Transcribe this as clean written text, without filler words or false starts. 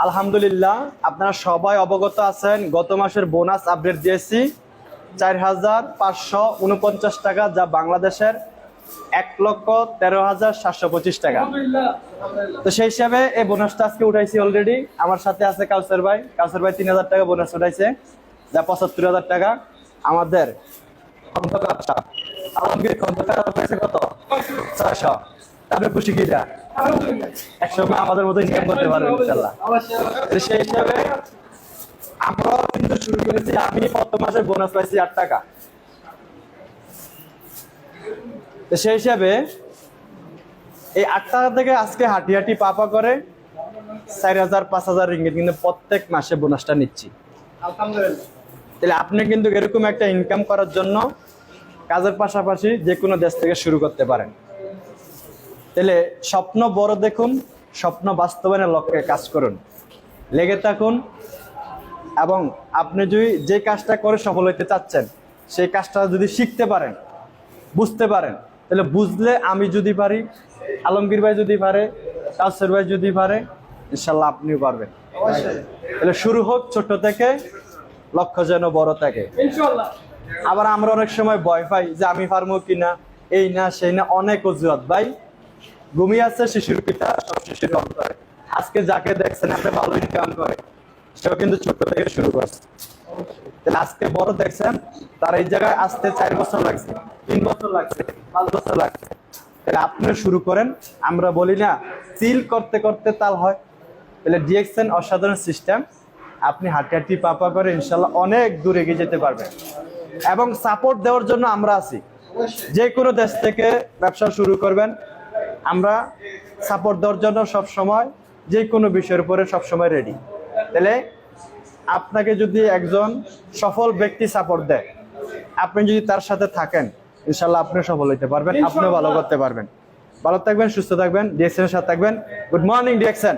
আলহামদুলিল্লাহ, আপনারা সবাই অবগত আছেন গত মাসের বোনাস আপডেট দিয়েছি 4,549 টাকা, যা বাংলাদেশের 1,13,725 টাকা। তো সেই হিসাবে এই বোনাসটা আজকে উঠাইছি অলরেডি। আমার সাথে আছে কাউসার ভাই 3,000 টাকা বোনাস উঠাইছে, যা 75,000 টাকা। আমাদের আলমগীর খন্দকার উঠাইছে কত? 600। আপনি খুশি কিনা? একসময় আমাদের মতো ইনকাম করতে পারবেন ইনশাআল্লাহ। সেই হিসাবে আমরা কিন্তু শুরু করেছি। আমি প্রথম মাসে বোনাস পাইছি 8 টাকা। তো সেই হিসাবে এই 8 টাকা থেকে আজকে হাঁটি হাঁটি পাপা করে 4,000-5,000 রিঙ্গিত কিন্তু প্রত্যেক মাসে বোনাসটা নিচ্ছি। তাহলে আপনি কিন্তু এরকম একটা ইনকাম করার জন্য কাজের পাশাপাশি যে কোনো দেশ থেকে শুরু করতে পারেন। তাহলে স্বপ্ন বড় দেখুন, স্বপ্ন বাস্তবায়নের লক্ষ্যে কাজ করুন, লেগে থাকুন। এবং আপনি যদি যে কাজটা করে সফল হতে চাচ্ছেন, সেই কাজটা যদি শিখতে পারেন, বুঝতে পারেন, তাহলে বুঝলে আমি যদি পারি, আলমগীর ভাই যদি পারে, কাউসার ভাই যদি পারে, ইনশাল্লাহ আপনিও পারবেন। তাহলে শুরু হোক ছোট থেকে, লক্ষ্য যেন বড় থাকে। আবার আমরা অনেক সময় ভয় পাই যে আমি পারবো কিনা, এই না সেই না, অনেক অজুহাত। ভাই, ঘুমিয়ে আছে শিশুর পিতা, সব শিশুর অন্তরে। আজকে যাকে দেখছেন আপনি ভালো ইনকাম করে, সেও কিন্তু ছোট থেকে শুরু করছে। তাহলে আজকে বড় দেখছেন, তার এই জায়গায় আসতে 4 বছর লাগছে, 3 বছর লাগছে, 5 বছর লাগছে। তাহলে আপনিও শুরু করেন। আমরা বলি না চিল করতে করতে তাল হয়। তাহলে ডিএক্সএন অসাধারণ সিস্টেম। আপনি হাঁটি হাঁটি পাপা করে ইনশাল্লাহ অনেক দূর এগিয়ে যেতে পারবেন। এবং সাপোর্ট দেওয়ার জন্য আমরা আছি। যে কোনো দেশ থেকে ব্যবসা শুরু করবেন, আমরা সাপোর্ট দেওয়ার জন্য সব সময়, যে কোনো বিষয়ের উপরে সব সময় রেডি। তাহলে আপনাকে যদি একজন সফল ব্যক্তি সাপোর্ট দেয়, আপনি যদি তার সাথে থাকেন, ইনশাল্লাহ আপনি সফল হতে পারবেন, আপনিও ভালো করতে পারবেন। ভালো থাকবেন, সুস্থ থাকবেন, ডিএক্সএন এর সাথে থাকবেন। Good morning DXN.